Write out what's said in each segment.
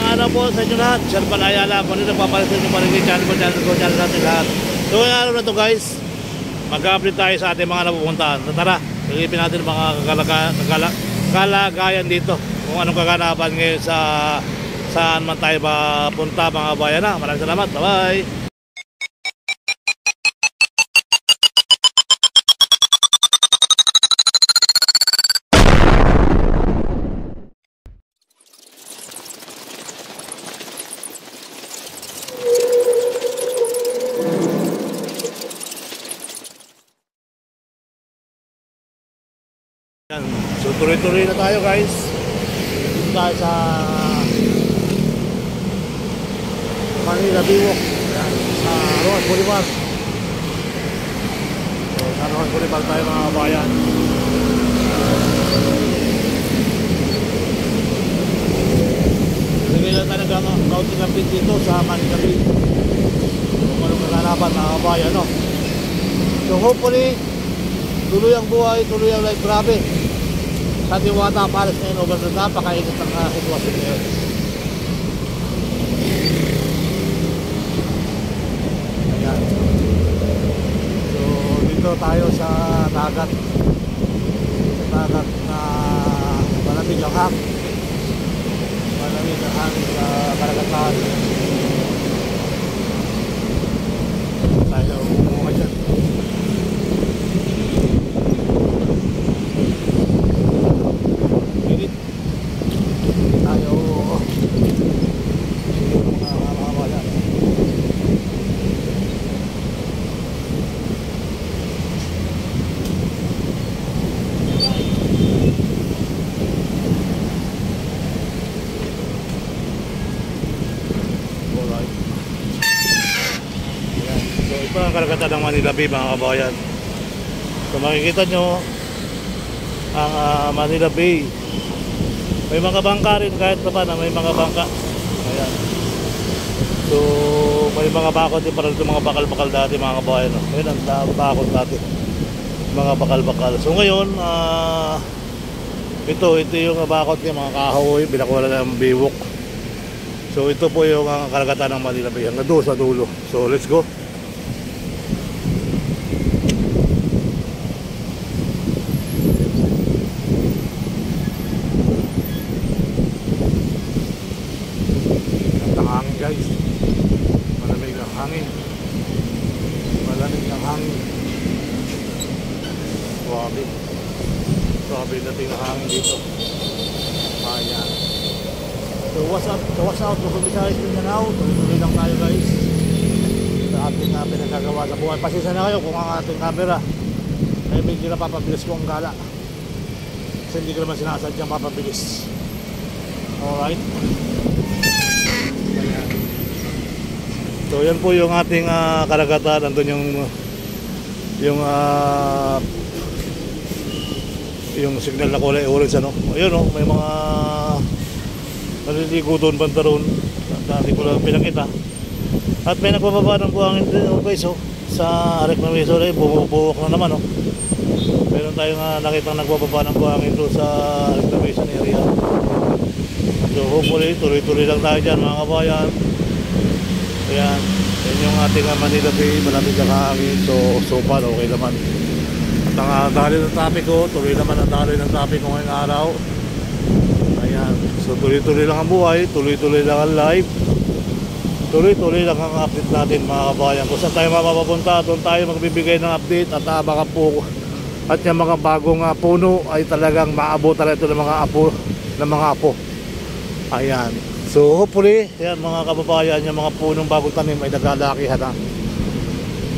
Magandang araw po sa inyo lahat. Sir Palayala po nito, papalitin nyo pa rin yung channel natin lahat. So ngayong araw na to guys, mag-update tayo sa ating mga napupuntahan. Tara, silipin natin mga kalagayan dito, kung anong kaganapan ngayon sa saan man tayo papunta mga bayan na. Maraming salamat, bye bye. So tuloy-tuloy na tayo guys. Dito tayo sa Manila Biwok, sa Rojas Boulevard. So sa Rojas Boulevard tayo mga kabayan. Lagay lang tayo ng routing update dito sa Manila Biwok, kung anong naganapan mga kabayan, no? So hopefully tuloy ang buhay, tuloy ang life. Grabe sa Diwata Paris ngayon, over the napakainit ang sitwasyon ngayon. Ayan. So dito tayo sa dagat na malamig ang hangin. Malamig ang hangin sa karagatan. Tayo umuha dyan. Ito ang karagatan ng Manila Bay mga kabayan. So makikita nyo ang Manila Bay. May mga bangka rin kahit pa na may mga bangka. Ayan. So may mga bakod din para dito, mga bakal-bakal dati mga kabayan. Ayan ang bakod dati, mga bakal-bakal. So ngayon ito yung bakod ng mga kahoy, binakawala ng biwok. So ito po yung karagatan ng Manila Bay hanggang doon sa dulo. So let's go. Guys, malamig ang hangin. Malamig ang hangin. Suwabe natin ang hangin dito. Ayan. So what's out to Kumisaris Mindanao. Tuloy lang tayo guys sa ating pinagagawa sa buhay. Pasensya na kayo kung ang ating camera ay medyo napapabilis ko ang gala, kasi hindi ko naman sinasadyang mapabilis. Alright. So yan po yung ating karagatan. Andun yung signal na kulay orange, ano. Ayun, oh, may mga naliligo doon banda roon. Dati ko lang pinakita. At may nagbababa ng buhangin din, guys, oh, sa Arek na Meso. Bumubuwak na naman, oh. Meron tayong nakitang nagbababa ng buhangin doon sa Arek na Meso area. So hopefully tuloy-tuloy lang tayo dyan mga kabayan. Ayan, yan yung ating Manila Bay, malamig ang hangin. So far okay naman. At ang daloy ng traffic ko, tuloy naman ang daloy ng traffic ko ngayong araw. Ayan, so tuloy-tuloy lang ang buhay, tuloy-tuloy lang ang live, tuloy-tuloy lang ang update natin mga kabayan. Kung saan tayo mapapunta, doon tayo magbibigay ng update. At baka po, at yung mga bagong puno ay talagang maabot talaga ito ng mga apo. Ayan. So hopefully, yan mga kababayan, yung mga punong bagong tanim ay naglalakihan na.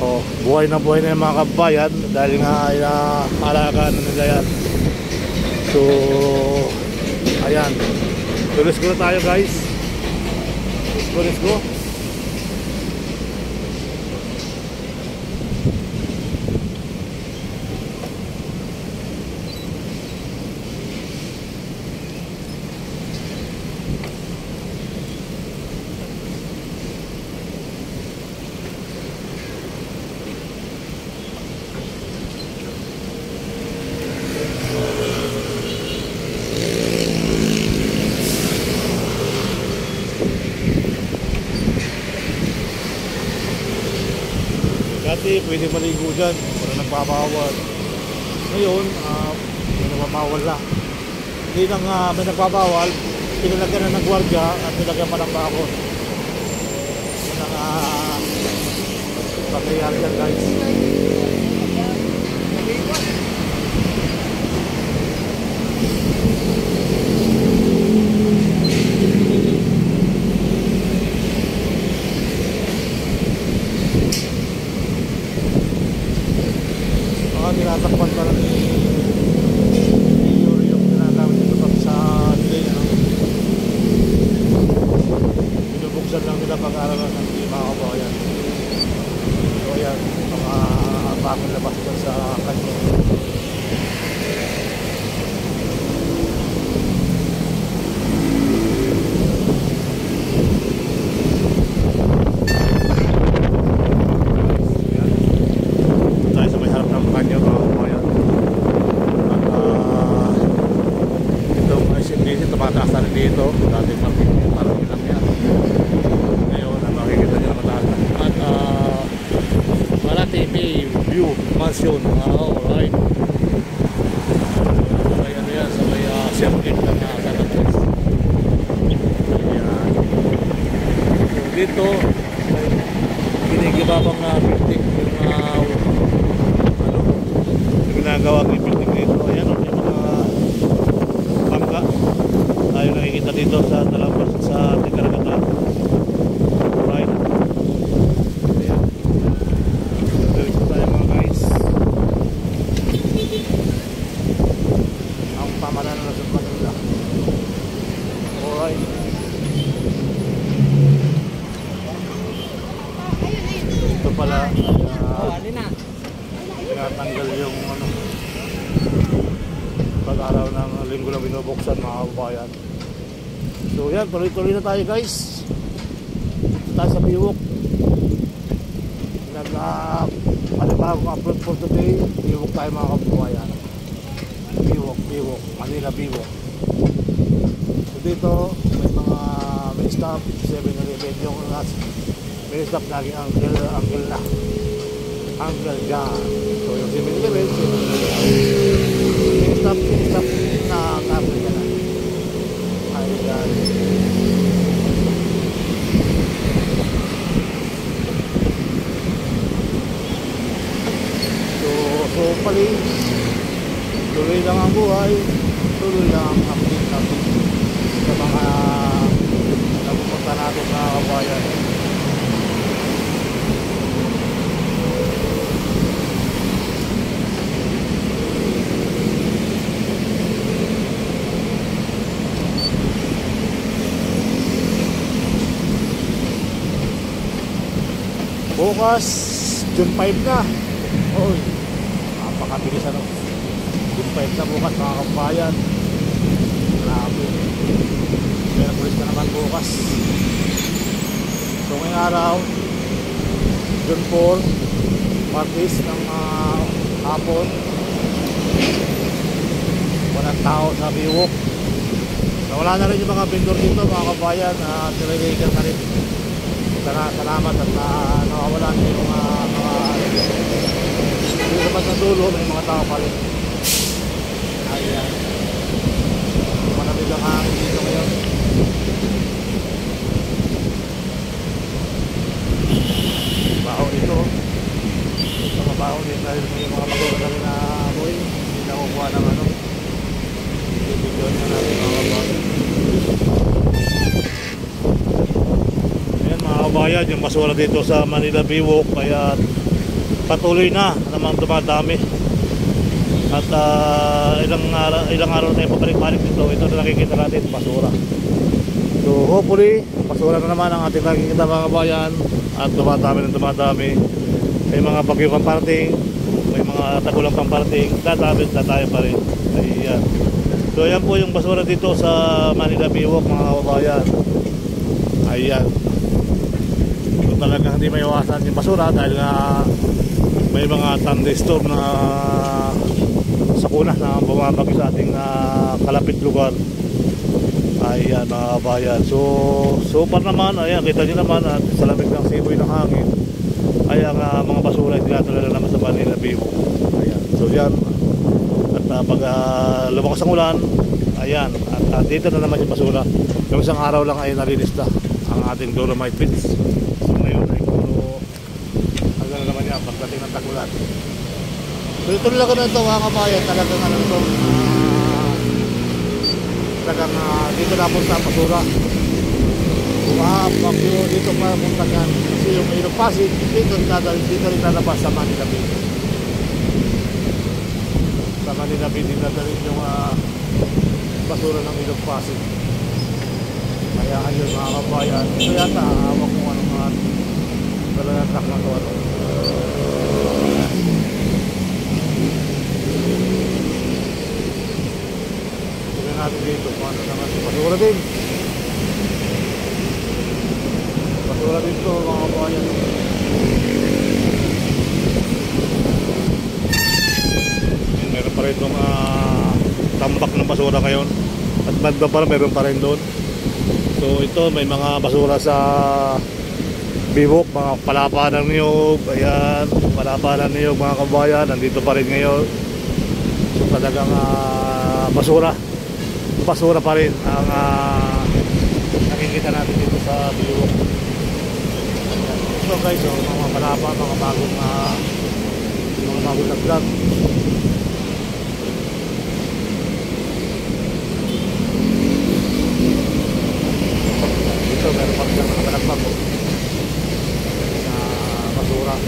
Oh, buhay na yung mga kababayan dahil nga alagaan na nila yan. So ayan. So let's go na tayo guys. Let's go. Dati pwede maligo dyan, wala nagpapawal. Ngayon, may nagpapawal na. Hindi nang may nagpapawal, pinalagyan na ng gwardiya at pinalagyan pa ng bakod. Yan ang pangyayari yan, guys. Tinatakpan pa lang yung ginagamit dito sa delay, ano? Binubuksan lang nila pag-aralan ng mga kabayan. So yan, mga bagong labas dyan sa kanya. Tumataas na rin dito, dati parang ilang yan. Ngayon, makikita nyo na mataas na. At Malate Bay View Mansion. Alright. Sabay ano yan, sabay circuit ng Sanatres. Ayan. So dito, ginigibabang building yung ginagawa ng building dito. Ayan, yung mga bangka tayo nakikita dito sa Talabas sa Tikaragata. Alright. Ayan. Dito tayo mga guys. Ang pamanan na sa Manila. Alright. Ito pala tinatanggal yung pag-araw ng linggo na binubuksan mga kabayan. So yan, tuloy-tuloy na tayo guys. Tayo sa Biwok. Panibagong upload for today. Biwok tayo mga kabayan. Biwok, Manila Biwok. So dito may stop 7-Eleven yung may stop lagi Uncle na Uncle John. So yung 7-Eleven stop na kapit ka na. Ayan. So pali, tuloy lang ang buhay, tuloy lang ang update natin sa mga napupunta natin mga kabayan. Bukas, June 5 na. Oy, napakabilis ano. June 5 na bukas mga kabayan. Grabe. May napulis na naman bukas. So ngayong araw, June 4, Martes ng hapon. Walang tao sa Biwok. Nawala na rin yung mga vendor dito mga kabayan. Nililigan na rin. Salamat at nawawala na yung mga dito naman sa dulo, may mga tao pa rin. Ayan, manamig ang hangin dito ngayon. Baho dito, sa mabaho din dahil may mga magawin na rin na amoy. Hindi na kukuha ng video na natin mga kabayan. Kabayan, yung basura dito sa Manila Biwok kaya patuloy na naman dumadami at ilang araw na yung pabalik-balik dito. Ito na nakikita natin, basura. So hopefully basura na naman ang ating nakikita mga kabayan at dumadami. May mga bagyo pang parating, may mga tagulang pang parating, dadami tayo pa rin. Ayan. So yan po yung basura dito sa Manila Biwok mga kabayan. Ayan. Talagang hindi may iwasan yung basura dahil nga may mga thunderstorm na sakuna na bumabagyo sa ating kalapit lugar. Ayan mga kabayan. So far naman, ayan, kita nyo naman at sa lamig ng siboy ng hangin, ayan, mga basura ay tinatala naman sa Manila Vivo. Ayan, so yan. At pag lumakas ang ulan, ayan, at dito na naman yung basura. Yung isang araw lang ay nalinis na ang ating dolomite pits. So ngayon ay puro hanggang na naman yan pagdating ng tag-ulan. So ito lang ko na ito mga kabayan, talagang ano ito, talagang dito napunta ang basura. Umahapag yun, dito mapunta yan. Kasi yung Ilog Pasig, dito rin lalabas sa Manila Bay. Sa Manila Bay din nadalhin yung basura ng Ilog Pasig. Kaya ayun mga kabayan, ito yata hawak kung anong talagang truck na ito. Tignan natin dito kung ano naman basura din. Basura dito mga kabayan. Meron pa rin itong tambak ng basura ngayon. At banda pa meron pa rin doon. So ito may mga basura sa bibok, mga palapa ng niyog. Ayan, palapa ng niyog mga kabayan, nandito pa rin ngayon. So talagang basura pa rin ang nakikita natin dito sa bibok. So guys, mga palapa, mga bagong nagdag. Ito meron pa rin ang nakabalagbag sa basura.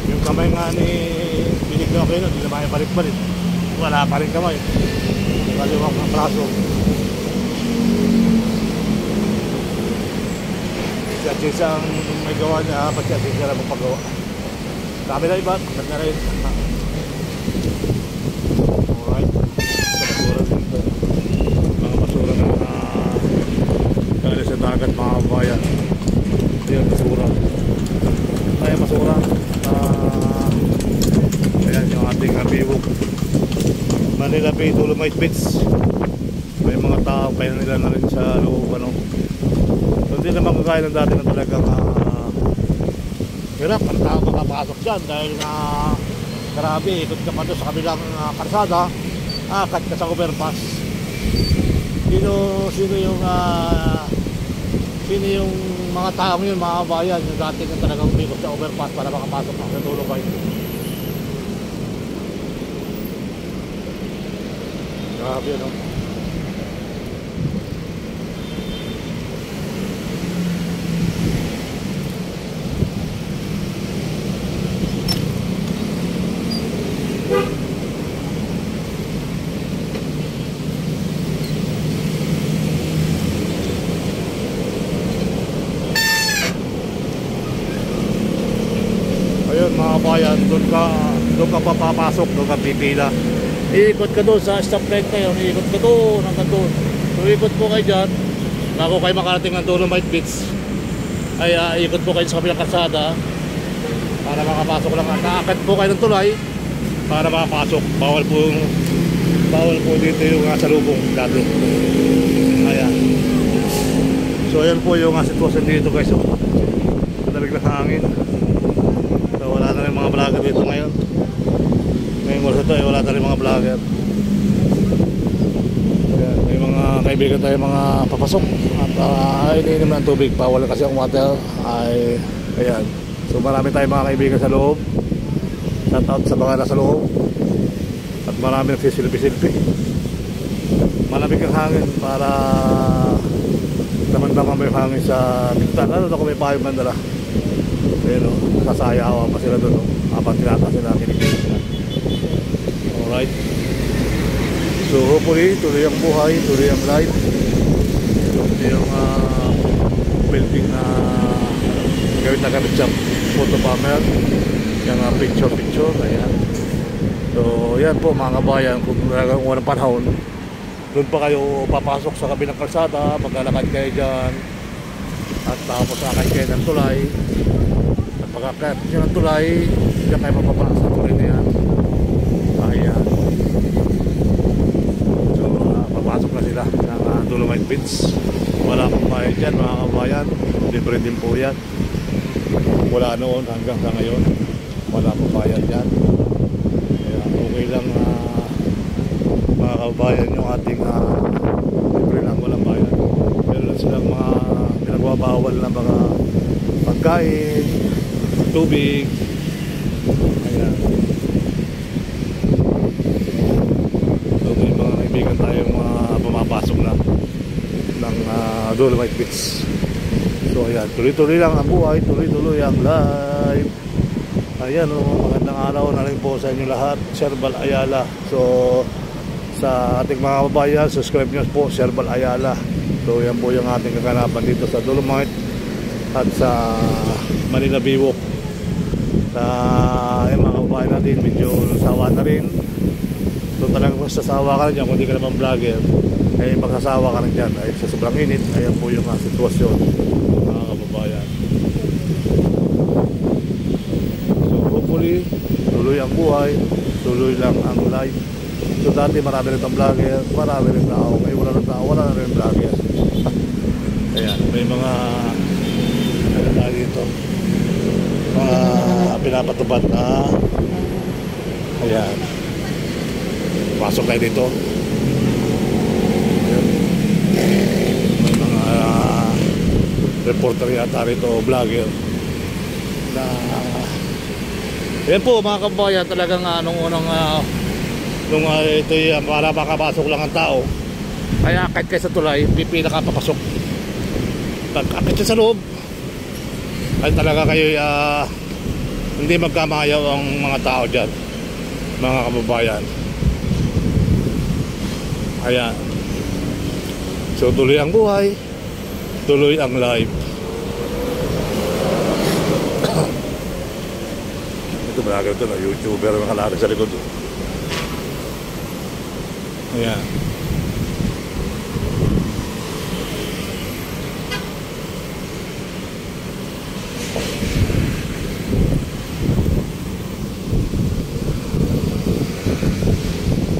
Yung kamay nga ni okay nun, hindi na makibalik-balik. Wala pa rin kamay. Kaliwang ang braso. Siya ang may gawa niya, pati siya lang magpagawa. Dami na iba, maganda na rin. Alright. Basura dito. Mga basura na kaya sa dagat mga kabayan. Ayan, basura. Ayan, basura. Ayan yung ating bibok Manila Bay Dolomite Pits. May mga tao kaya nila na rin sa loob ano. So hindi naman kagaya ng dati na talagang hirap ang tao makapasok dyan dahil grabe, ikot ka pa doon sa kabilang karsada, akat ka sa overpass. Sino yung mga tao yun, mga kabayan, yung dati na talagang umikot sa overpass para makapasok sa Dolomite. Grabe no. Ayun mga kabayan, doon ka papapasok, doon ka pipila. Iikot ka doon sa stoplight kayo, iikot ka doon hanggang doon. So iikot po kayo dyan bago kayo makarating ng Dolomite Beach. Ay iikot po kayo sa kabilang kalsada para makapasok lang. Kaakit po kayo ng tulay para makapasok. Bawal po dito yung salubong dati. Ayan. So ayan po yung sitwasyon dito guys. Malamig na hangin. So wala na rin mga vlogger dito ngayon. Ngayong oras ito wala na rin mga vlogger. Ayan, may mga kaibigan tayo mga papasok at iniinom ng tubig. Bawal kasi ang water. Ayan. So marami tayong mga kaibigan sa loob. Shout out sa mga nasa loob. At marami nagsisilpi-silpi. Malamig ang hangin para daman-daman may hangin sa bigtan. Ano na kung may payong mandala. Pero sasayawan pa sila doon. Habang tinata sila kinikilig na. Alright. So hopefully tuloy ang buhay, tuloy ang life. Ito yung building na gawin na gamit sa photo panel. yung picture. Ayan. So yan po mga kabayan, kung walang panahon, doon pa kayo papasok sa kabilang kalsada, maglalakad kayo dyan, at tapos akay kayo ng tulay, at pagkakayat nyo ng tulay, diyan kayo mapapasok sa tulay na yan. Ayan. So papasok na sila ng Dolomite Beach. Wala pong bayad dyan mga kabayan, libre din po yan. Mula noon hanggang sa ngayon, wala pong bayad dyan. Kaya okay lang mga kabayan yung ating libre lang, walang bayad. Pero lang silang mga pinagbabawal na mga pagkain, tubig. Ayan. So may mga kaibigan tayong pumapasok na ng Dolomite Beach. So ayan, tuloy-tuloy lang ang buhay, tuloy-tuloy ang live. Ayan, magandang araw na rin po sa inyo lahat. Sherbal Ayala. So sa ating mga kababayan, subscribe nyo po Sherbal Ayala. So yan po yung ating kaganapan dito sa Dolomite at sa Manila Biwok. Sa yung mga kababayan natin, medyo sawa na rin. So talagang masasawa ka na dyan kung di ka naman vlogger, ay magsasawa ka na dyan ay sa sobrang init. Ayan po yung sitwasyon mga kababayan. So hopefully tuloy ang buhay, tuloy lang ang life. So dati marami rin ang vlogger, marami rin tao. Ngayon wala rin tao, wala na rin vlogger. Ayan, may mga ano tayo dito, mga pinapatupad na ayan, pasok tayo dito. Ayan. May mga reporter yata rito, vlogger na ayan po mga kabayan, talagang nung unang nung ito'y para makapasok lang ang tao, kaya kahit kayo sa tulay, pipila ka papasok. Pagkakit sa loob ay talaga kayo hindi magkamayaw ang mga tao dyan mga kababayan. Ayan. So tuloy ang buhay, tuloy ang life. Ito vlogger ito na YouTuber ang nakalari sa likod. Ayan.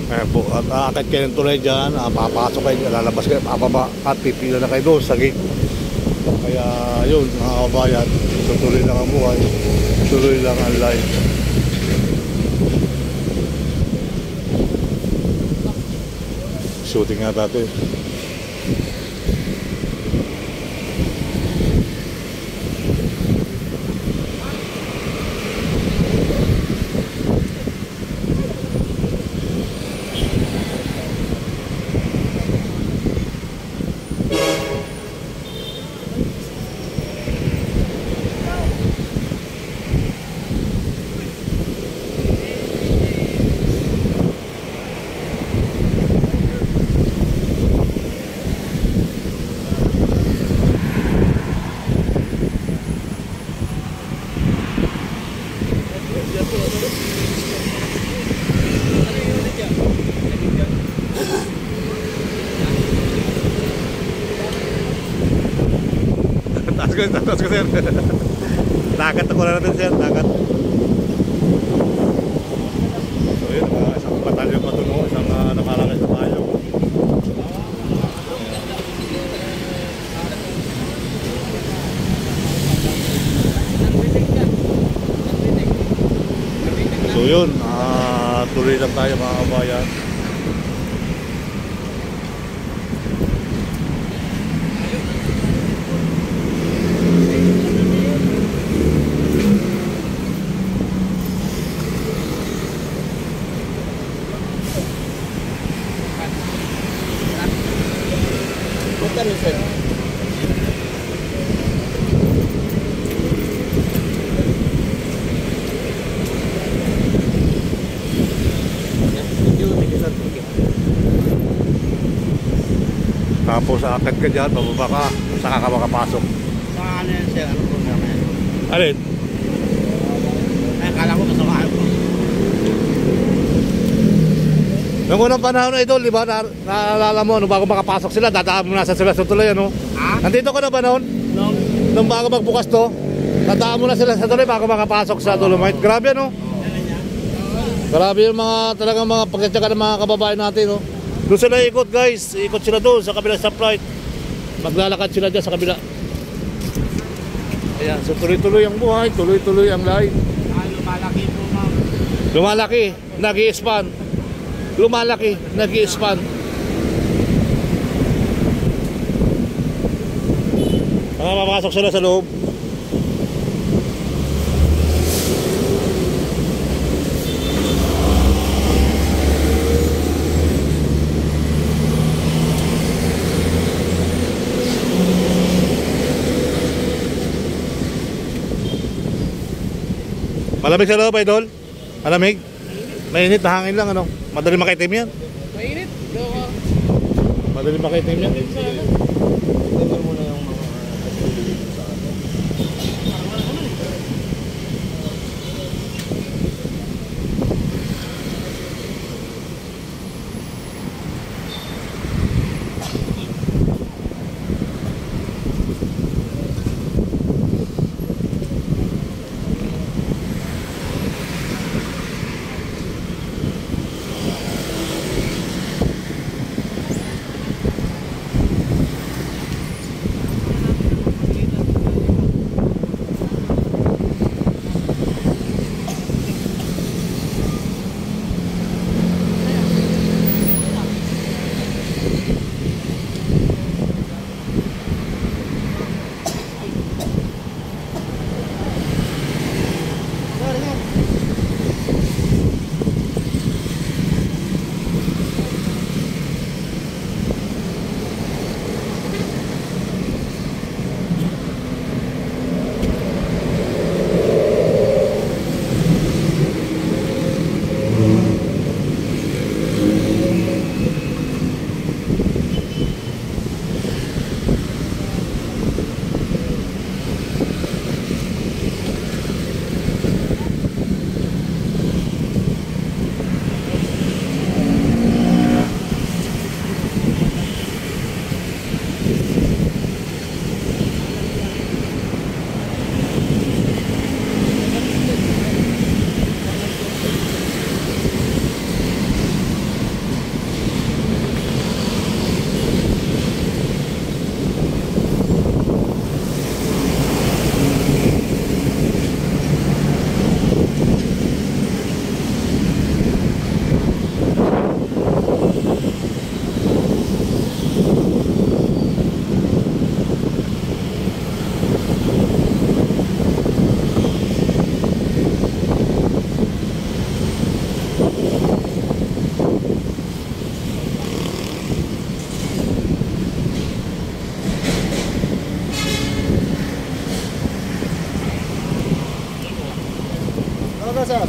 Ayan po, at aakit kayo ng tulay dyan, papasok kayo, lalabas kayo, pababa, at pipila na kayo doon sa gate. Kaya yun mga kabayan, tuloy lang ang buhay, tuloy lang ang life. Shooting nga dati. Taas ko sir. Dagat ako na natin sir, dagat. So yun, isang batalyon pa ito, isang nakalakay sa tayo. So yun, tuloy lang tayo mga kabayan. Tapos akit ka dyan, bababa ka, saka ka makapasok. Sa ano yan sir, ano program yan? Alin? Ay, akala ko Nung unang panahon, idol, di ba? Naalala mo, nung bago makapasok sila, dadaan mo na sa sila sa tuloy, ano? Ha? Nandito ko na ba noon? Nung bago magbukas to, dadaan mo na sila sa tuloy bago makapasok sa Dolomite. Grabe, no? Grabe yung mga, talagang mga pagkatsaga ng mga kababayan natin, no? Doon sila ikot, guys. Ikot sila doon sa kabilang stoplight. Maglalakad sila dyan sa kabila. Ayan, so tuloy-tuloy ang buhay, tuloy-tuloy ang lahi. Lumalaki po, ma'am. Lumalaki, nag-i-expand. Lumalaki, nag-i-expand. Papasok sila sa loob. Malamig sa loob, idol? Malamig? Mainit na hangin lang, ano? Madali makaitim yan. Mainit. Madali makaitim yan. Tignan mo na yung mga sa ano. Ano, sir?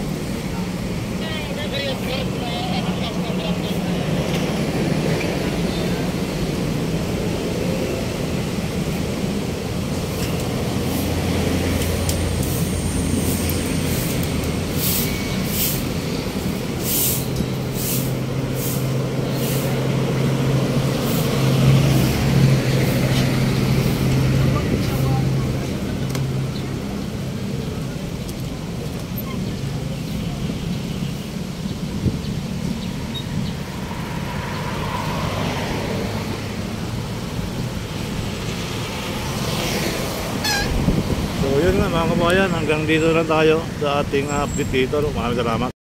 So yun nga mga kabayan, hanggang dito lang tayo sa ating update dito. Maraming salamat.